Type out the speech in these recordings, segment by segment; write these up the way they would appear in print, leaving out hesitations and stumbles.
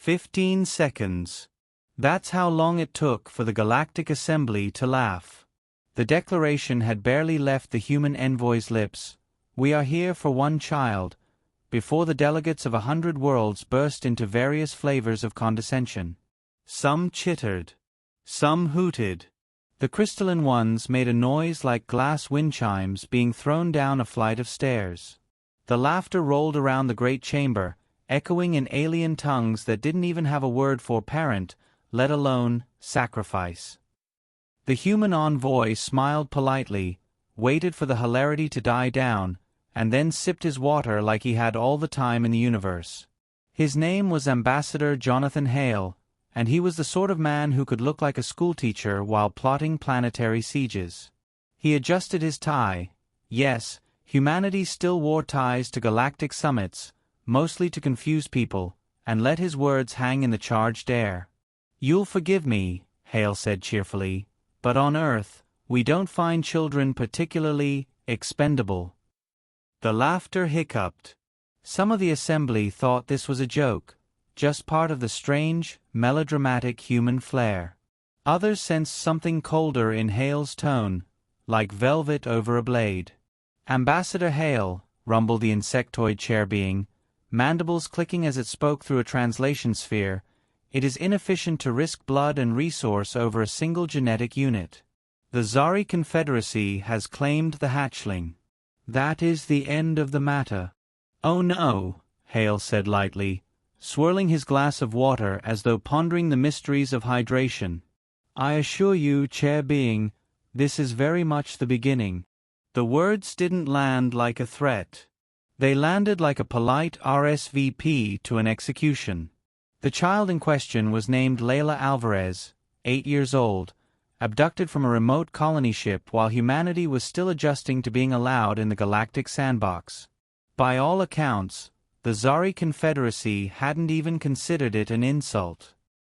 15 seconds. That's how long it took for the Galactic Assembly to laugh. The declaration had barely left the human envoy's lips. "We are here for one child," before the delegates of 100 worlds burst into various flavors of condescension. Some chittered. Some hooted. The crystalline ones made a noise like glass wind chimes being thrown down a flight of stairs. The laughter rolled around the great chamber, echoing in alien tongues that didn't even have a word for parent, let alone sacrifice. The human envoy smiled politely, waited for the hilarity to die down, and then sipped his water like he had all the time in the universe. His name was Ambassador Jonathan Hale, and he was the sort of man who could look like a schoolteacher while plotting planetary sieges. He adjusted his tie. Yes, humanity still wore ties to galactic summits, mostly to confuse people, and let his words hang in the charged air. "You'll forgive me," Hale said cheerfully, "but on Earth, we don't find children particularly expendable." The laughter hiccuped. Some of the assembly thought this was a joke, just part of the strange, melodramatic human flair. Others sensed something colder in Hale's tone, like velvet over a blade. "Ambassador Hale," rumbled the insectoid chair being, mandibles clicking as it spoke through a translation sphere, "it is inefficient to risk blood and resource over a single genetic unit. The Zari Confederacy has claimed the hatchling. That is the end of the matter." "Oh no," Hale said lightly, swirling his glass of water as though pondering the mysteries of hydration. "I assure you, Chair Being, this is very much the beginning." The words didn't land like a threat. They landed like a polite RSVP to an execution. The child in question was named Layla Alvarez, 8 years old, abducted from a remote colony ship while humanity was still adjusting to being allowed in the galactic sandbox. By all accounts, the Zari Confederacy hadn't even considered it an insult.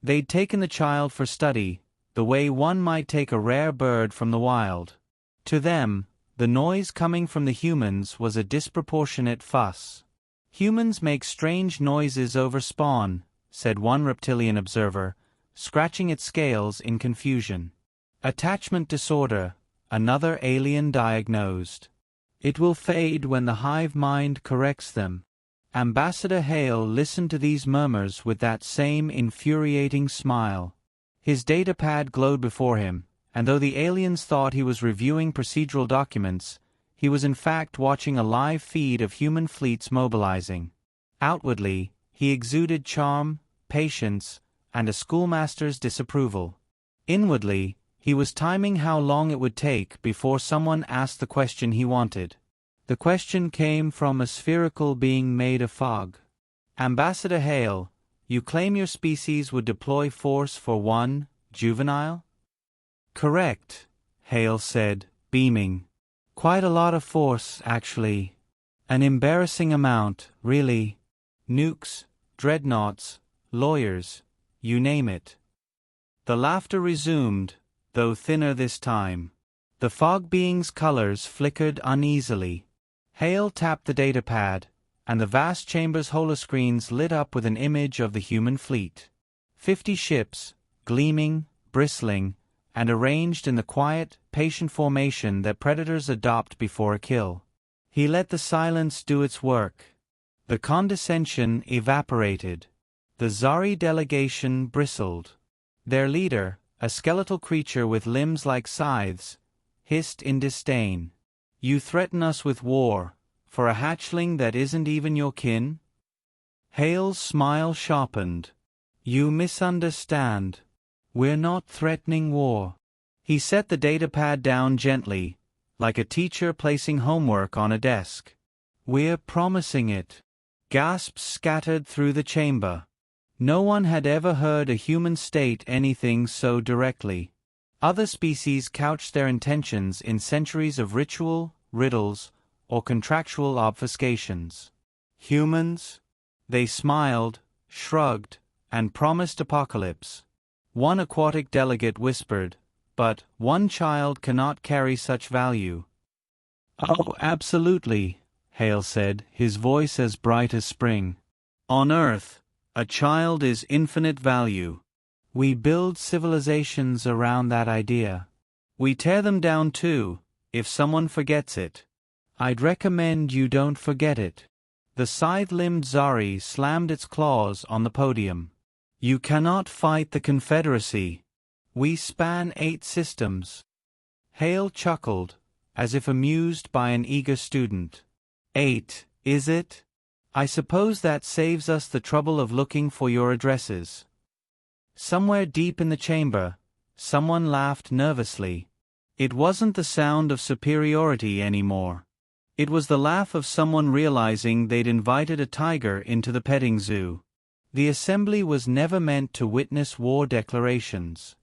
They'd taken the child for study, the way one might take a rare bird from the wild. To them, the noise coming from the humans was a disproportionate fuss. "Humans make strange noises over spawn," said one reptilian observer, scratching its scales in confusion. "Attachment disorder," another alien diagnosed. "It will fade when the hive mind corrects them." Ambassador Hale listened to these murmurs with that same infuriating smile. His datapad glowed before him, and though the aliens thought he was reviewing procedural documents, he was in fact watching a live feed of human fleets mobilizing. Outwardly, he exuded charm, patience, and a schoolmaster's disapproval. Inwardly, he was timing how long it would take before someone asked the question he wanted. The question came from a spherical being made of fog. "Ambassador Hale, you claim your species would deploy force for one juvenile?" "Correct," Hale said, beaming. "Quite a lot of force, actually. An embarrassing amount, really. Nukes, dreadnoughts, lawyers, you name it." The laughter resumed, though thinner this time. The fog being's colors flickered uneasily. Hale tapped the datapad, and the vast chamber's holoscreens lit up with an image of the human fleet. 50 ships, gleaming, bristling, and arranged in the quiet, patient formation that predators adopt before a kill. He let the silence do its work. The condescension evaporated. The Zari delegation bristled. Their leader, a skeletal creature with limbs like scythes, hissed in disdain. "You threaten us with war, for a hatchling that isn't even your kin?" Hale's smile sharpened. "You misunderstand. We're not threatening war." He set the datapad down gently, like a teacher placing homework on a desk. "We're promising it." Gasps scattered through the chamber. No one had ever heard a human state anything so directly. Other species couched their intentions in centuries of ritual, riddles, or contractual obfuscations. Humans? They smiled, shrugged, and promised apocalypse. One aquatic delegate whispered, "But one child cannot carry such value." "Oh, absolutely," Hale said, his voice as bright as spring. "On Earth, A child is infinite value. We build civilizations around that idea. We tear them down too, if someone forgets it. I'd recommend you don't forget it. The scythe-limbed Zari slammed its claws on the podium. You cannot fight the Confederacy. We span 8 systems. Hale chuckled, as if amused by an eager student. 8, is it? I suppose that saves us the trouble of looking for your addresses. Somewhere deep in the chamber, someone laughed nervously. It wasn't the sound of superiority anymore. It was the laugh of someone realizing they'd invited a tiger into the petting zoo. The assembly was never meant to witness war declarations.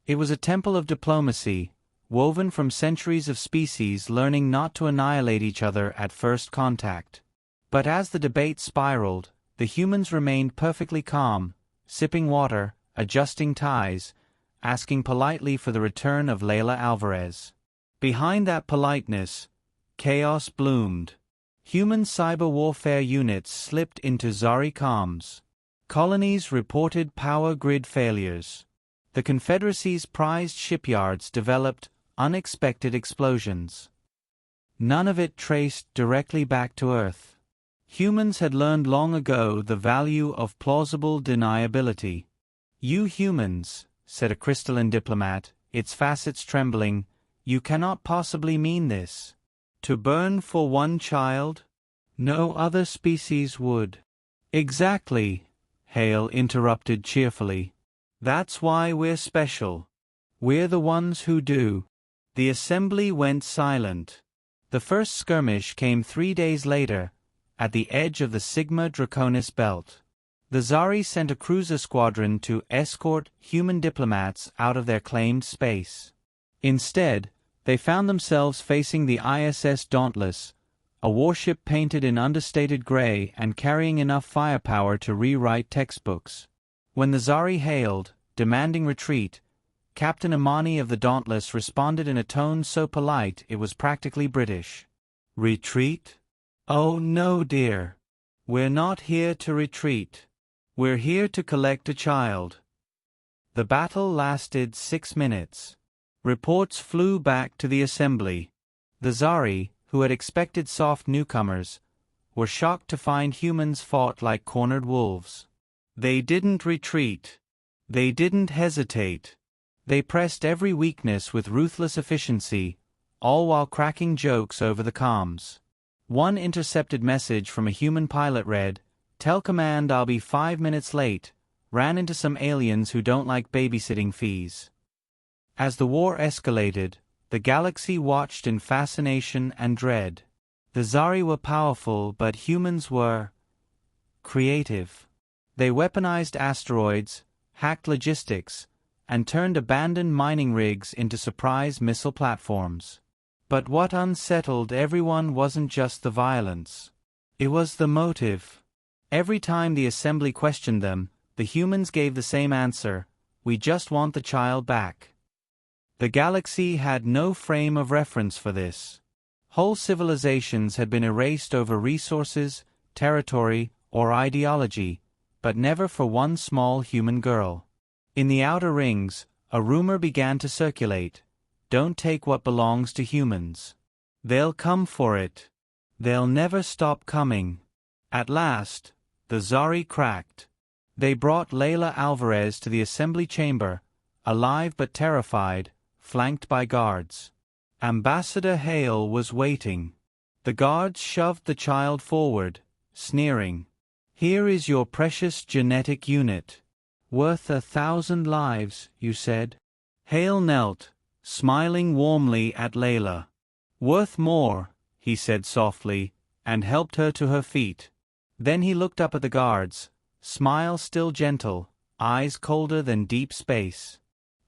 It was a temple of diplomacy, woven from centuries of species learning not to annihilate each other at first contact. But as the debate spiraled, the humans remained perfectly calm, sipping water, adjusting ties, asking politely for the return of Layla Alvarez. Behind that politeness, chaos bloomed. Human cyber warfare units slipped into Zari comms. Colonies reported power grid failures. The Confederacy's prized shipyards developed unexpected explosions. None of it traced directly back to Earth. Humans had learned long ago the value of plausible deniability. You humans, said a crystalline diplomat, its facets trembling, you cannot possibly mean this. To burn for one child? No other species would. Exactly, Hale interrupted cheerfully. That's why we're special. We're the ones who do. The assembly went silent. The first skirmish came 3 days later, at the edge of the Sigma Draconis belt. The Zari sent a cruiser squadron to escort human diplomats out of their claimed space. Instead, they found themselves facing the ISS Dauntless, a warship painted in understated gray and carrying enough firepower to rewrite textbooks. When the Zari hailed, demanding retreat, Captain Imani of the Dauntless responded in a tone so polite it was practically British. Retreat? Oh no, dear. We're not here to retreat. We're here to collect a child. The battle lasted 6 minutes. Reports flew back to the assembly. The Zari, who had expected soft newcomers, were shocked to find humans fought like cornered wolves. They didn't retreat. They didn't hesitate. They pressed every weakness with ruthless efficiency, all while cracking jokes over the comms. One intercepted message from a human pilot read, "Tell command I'll be 5 minutes late," ran into some aliens who don't like babysitting fees. As the war escalated, the galaxy watched in fascination and dread. The Zari were powerful, but humans were creative. They weaponized asteroids, hacked logistics, and turned abandoned mining rigs into surprise missile platforms. But what unsettled everyone wasn't just the violence. It was the motive. Every time the assembly questioned them, the humans gave the same answer: we just want the child back. The galaxy had no frame of reference for this. Whole civilizations had been erased over resources, territory, or ideology, but never for one small human girl. In the outer rings, a rumor began to circulate: don't take what belongs to humans. They'll come for it. They'll never stop coming. At last, the Zari cracked. They brought Layla Alvarez to the assembly chamber, alive but terrified, flanked by guards. Ambassador Hale was waiting. The guards shoved the child forward, sneering. "Here is your precious genetic unit. Worth 1,000 lives, you said." Hale knelt, smiling warmly at Layla. "Worth more," he said softly, and helped her to her feet. Then he looked up at the guards, smile still gentle, eyes colder than deep space.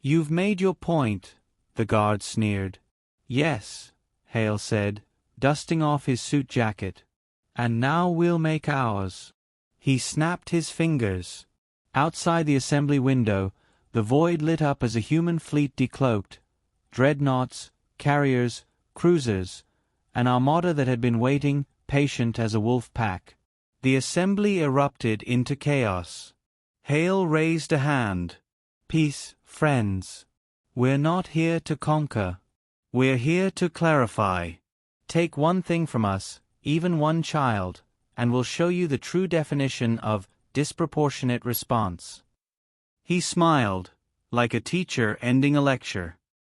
"You've made your point," the guards sneered. "Yes," Hale said, dusting off his suit jacket. "And now we'll make ours." He snapped his fingers. Outside the assembly window, the void lit up as a human fleet decloaked. Dreadnoughts, carriers, cruisers, an armada that had been waiting, patient as a wolf pack. The assembly erupted into chaos. Hale raised a hand. Peace, friends. We're not here to conquer. We're here to clarify. Take one thing from us, even one child, and we'll show you the true definition of disproportionate response. He smiled, like a teacher ending a lecture.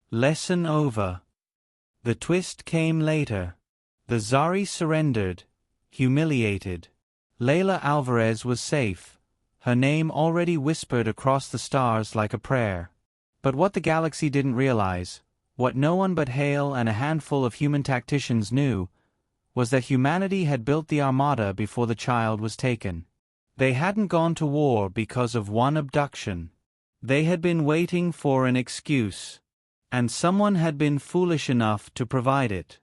Lesson over. The twist came later. The Zari surrendered, humiliated. Layla Alvarez was safe, her name already whispered across the stars like a prayer. But what the galaxy didn't realize, what no one but Hale and a handful of human tacticians knew, was that humanity had built the Armada before the child was taken. They hadn't gone to war because of one abduction. They had been waiting for an excuse. And someone had been foolish enough to provide it.